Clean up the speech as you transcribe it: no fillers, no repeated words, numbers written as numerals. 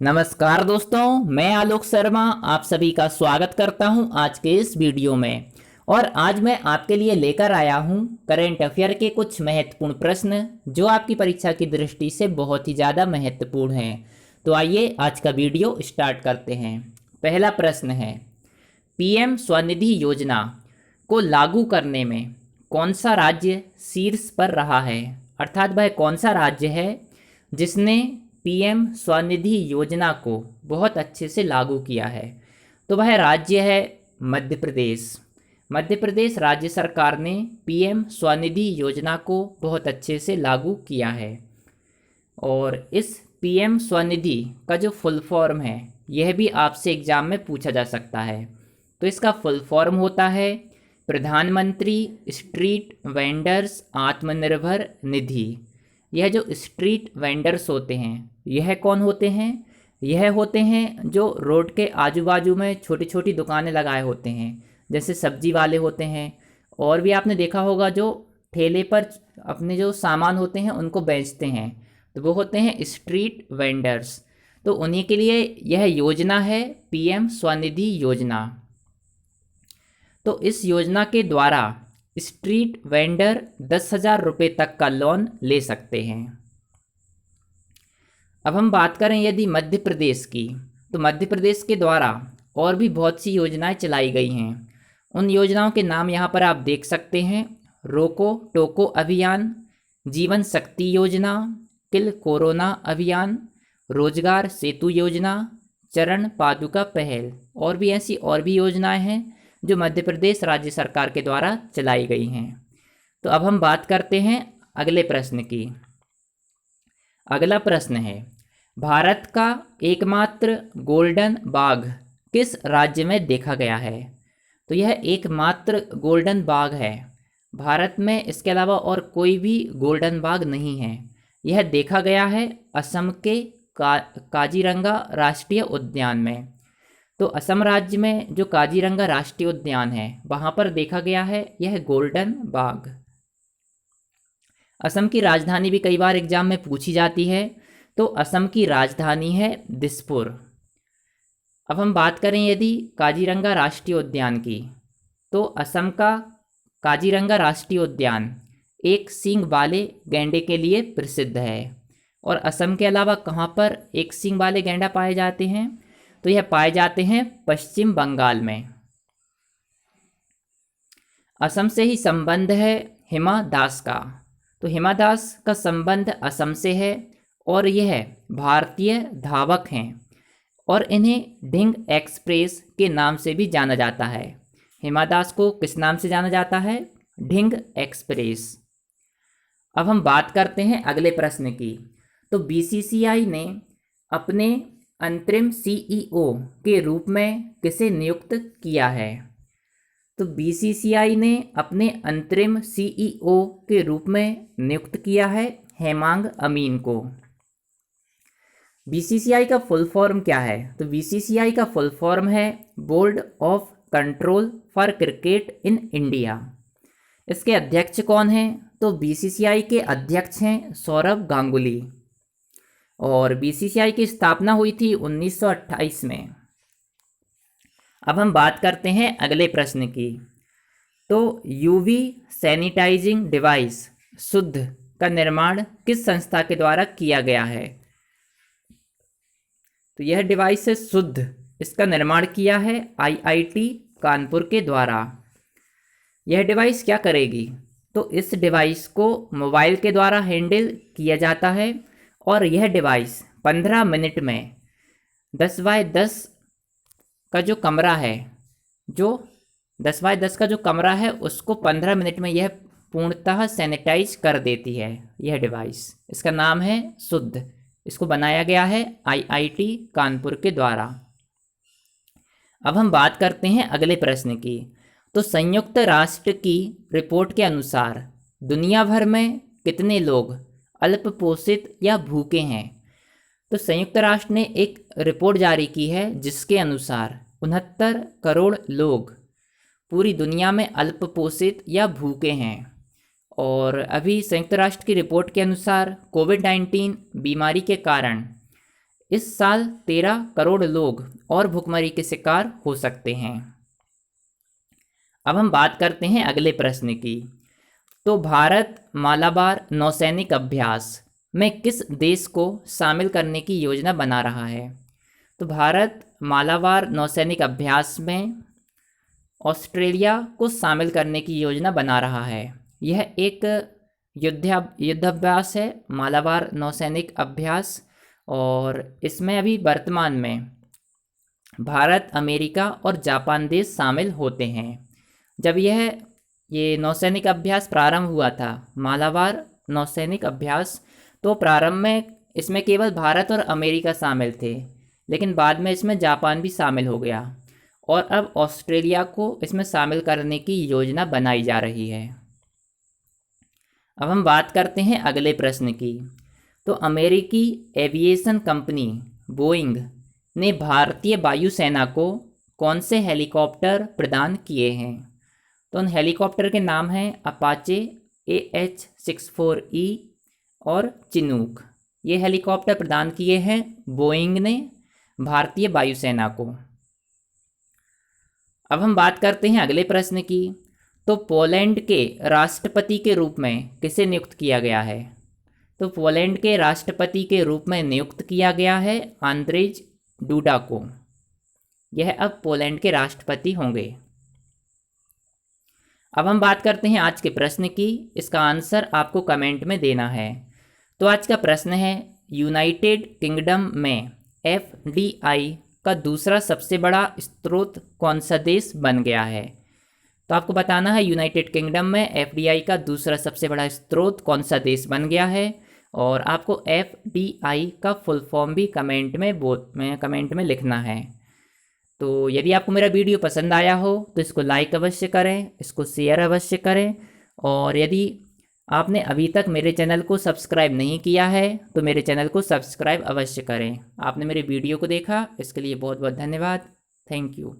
नमस्कार दोस्तों, मैं आलोक शर्मा आप सभी का स्वागत करता हूं आज के इस वीडियो में। और आज मैं आपके लिए लेकर आया हूं करंट अफेयर के कुछ महत्वपूर्ण प्रश्न जो आपकी परीक्षा की दृष्टि से बहुत ही ज़्यादा महत्वपूर्ण हैं। तो आइए आज का वीडियो स्टार्ट करते हैं। पहला प्रश्न है, पीएम स्वनिधि योजना को लागू करने में कौन सा राज्य शीर्ष पर रहा है। अर्थात वह कौन सा राज्य है जिसने पीएम स्वनिधि योजना को बहुत अच्छे से लागू किया है। तो वह राज्य है मध्य प्रदेश। मध्य प्रदेश राज्य सरकार ने पीएम स्वनिधि योजना को बहुत अच्छे से लागू किया है। और इस पीएम स्वनिधि का जो फुल फॉर्म है यह भी आपसे एग्जाम में पूछा जा सकता है। तो इसका फुल फॉर्म होता है प्रधानमंत्री स्ट्रीट वेंडर्स आत्मनिर्भर निधि। यह जो स्ट्रीट वेंडर्स होते हैं यह कौन होते हैं? यह होते हैं जो रोड के आजू बाजू में छोटी छोटी दुकानें लगाए होते हैं, जैसे सब्जी वाले होते हैं। और भी आपने देखा होगा जो ठेले पर अपने जो सामान होते हैं उनको बेचते हैं, तो वो होते हैं स्ट्रीट वेंडर्स। तो उन्हीं के लिए यह योजना है पीएम स्वनिधि योजना। तो इस योजना के द्वारा स्ट्रीट वेंडर 10,000 रुपये तक का लोन ले सकते हैं। अब हम बात करें यदि मध्य प्रदेश की, तो मध्य प्रदेश के द्वारा और भी बहुत सी योजनाएं चलाई गई हैं। उन योजनाओं के नाम यहाँ पर आप देख सकते हैं। रोको टोको अभियान, जीवन शक्ति योजना, किल कोरोना अभियान, रोजगार सेतु योजना, चरण पादुका पहल, और भी ऐसी और भी योजनाएं हैं जो मध्य प्रदेश राज्य सरकार के द्वारा चलाई गई हैं। तो अब हम बात करते हैं अगले प्रश्न की। अगला प्रश्न है, भारत का एकमात्र गोल्डन बाघ किस राज्य में देखा गया है। तो यह एकमात्र गोल्डन बाघ है भारत में, इसके अलावा और कोई भी गोल्डन बाघ नहीं है। यह देखा गया है असम के काजीरंगा राष्ट्रीय उद्यान में। तो असम राज्य में जो काजीरंगा राष्ट्रीय उद्यान है वहाँ पर देखा गया है यह गोल्डन बाघ। असम की राजधानी भी कई बार एग्जाम में पूछी जाती है, तो असम की राजधानी है दिसपुर। अब हम बात करें यदि काजीरंगा राष्ट्रीय उद्यान की, तो असम का काजीरंगा राष्ट्रीय उद्यान एक सींग वाले गैंडे के लिए प्रसिद्ध है। और असम के अलावा कहाँ पर एक सींग वाले गैंडा पाए जाते हैं? तो यह पाए जाते हैं पश्चिम बंगाल में। असम से ही संबंध है हिमा दास का। तो हिमा दास का संबंध असम से है और यह भारतीय धावक हैं और इन्हें ढिंग एक्सप्रेस के नाम से भी जाना जाता है। हिमा दास को किस नाम से जाना जाता है? ढिंग एक्सप्रेस। अब हम बात करते हैं अगले प्रश्न की। तो बीसीसीआई ने अपने अंतरिम सीईओ के रूप में किसे नियुक्त किया है? तो बीसीसीआई ने अपने अंतरिम सीईओ के रूप में नियुक्त किया है हेमांग अमीन को। बीसीसीआई का फुल फॉर्म क्या है? तो बीसीसीआई का फुल फॉर्म है board of control for cricket in India. इसके अध्यक्ष कौन हैं? तो बीसीसीआई के अध्यक्ष हैं सौरभ गांगुली। और बीसीसीआई की स्थापना हुई थी 1928 में। अब हम बात करते हैं अगले प्रश्न की। तो यूवी सैनिटाइजिंग डिवाइस शुद्ध का निर्माण किस संस्था के द्वारा किया गया है? तो यह डिवाइस है शुद्ध, इसका निर्माण किया है आईआईटी कानपुर के द्वारा। यह डिवाइस क्या करेगी? तो इस डिवाइस को मोबाइल के द्वारा हैंडल किया जाता है और यह डिवाइस 15 मिनट में 10 बाय 10 का जो कमरा है, जो 10 बाय 10 का जो कमरा है उसको 15 मिनट में यह पूर्णतः सैनिटाइज कर देती है। यह डिवाइस, इसका नाम है शुद्ध। इसको बनाया गया है आईआईटी कानपुर के द्वारा। अब हम बात करते हैं अगले प्रश्न की। तो संयुक्त राष्ट्र की रिपोर्ट के अनुसार दुनिया भर में कितने लोग अल्पपोषित या भूखे हैं? तो संयुक्त राष्ट्र ने एक रिपोर्ट जारी की है जिसके अनुसार 69 करोड़ लोग पूरी दुनिया में अल्पपोषित या भूखे हैं। और अभी संयुक्त राष्ट्र की रिपोर्ट के अनुसार कोविड-19 बीमारी के कारण इस साल 13 करोड़ लोग और भुखमरी के शिकार हो सकते हैं। अब हम बात करते हैं अगले प्रश्न की। तो भारत मालाबार नौसैनिक अभ्यास में किस देश को शामिल करने की योजना बना रहा है? तो भारत मालाबार नौसैनिक अभ्यास में ऑस्ट्रेलिया को शामिल करने की योजना बना रहा है। यह एक युद्धाभ्यास है, मालाबार नौसैनिक अभ्यास, और इसमें अभी वर्तमान में भारत, अमेरिका और जापान देश शामिल होते हैं। जब ये नौसैनिक अभ्यास प्रारंभ हुआ था, मालाबार नौसैनिक अभ्यास, तो प्रारंभ में इसमें केवल भारत और अमेरिका शामिल थे, लेकिन बाद में इसमें जापान भी शामिल हो गया और अब ऑस्ट्रेलिया को इसमें शामिल करने की योजना बनाई जा रही है। अब हम बात करते हैं अगले प्रश्न की। तो अमेरिकी एविएशन कंपनी बोइंग ने भारतीय वायुसेना को कौन से हेलीकॉप्टर प्रदान किए हैं? तो उन हेलीकॉप्टर के नाम हैं अपाचे, AH-64E और चिनूक। ये हेलीकॉप्टर प्रदान किए हैं बोइंग ने भारतीय वायुसेना को। अब हम बात करते हैं अगले प्रश्न की। तो पोलैंड के राष्ट्रपति के रूप में किसे नियुक्त किया गया है? तो पोलैंड के राष्ट्रपति के रूप में नियुक्त किया गया है आंद्रेज डूडा को। यह अब पोलैंड के राष्ट्रपति होंगे। अब हम बात करते हैं आज के प्रश्न की। इसका आंसर आपको कमेंट में देना है। तो आज का प्रश्न है, यूनाइटेड किंगडम में FDI का दूसरा सबसे बड़ा स्रोत कौन सा देश बन गया है? तो आपको बताना है यूनाइटेड किंगडम में FDI का दूसरा सबसे बड़ा स्रोत कौन सा देश बन गया है, और आपको FDI का फुल फॉर्म भी कमेंट में लिखना है। तो यदि आपको मेरा वीडियो पसंद आया हो तो इसको लाइक अवश्य करें, इसको शेयर अवश्य करें, और यदि आपने अभी तक मेरे चैनल को सब्सक्राइब नहीं किया है तो मेरे चैनल को सब्सक्राइब अवश्य करें। आपने मेरे वीडियो को देखा, इसके लिए बहुत बहुत धन्यवाद। Thank you.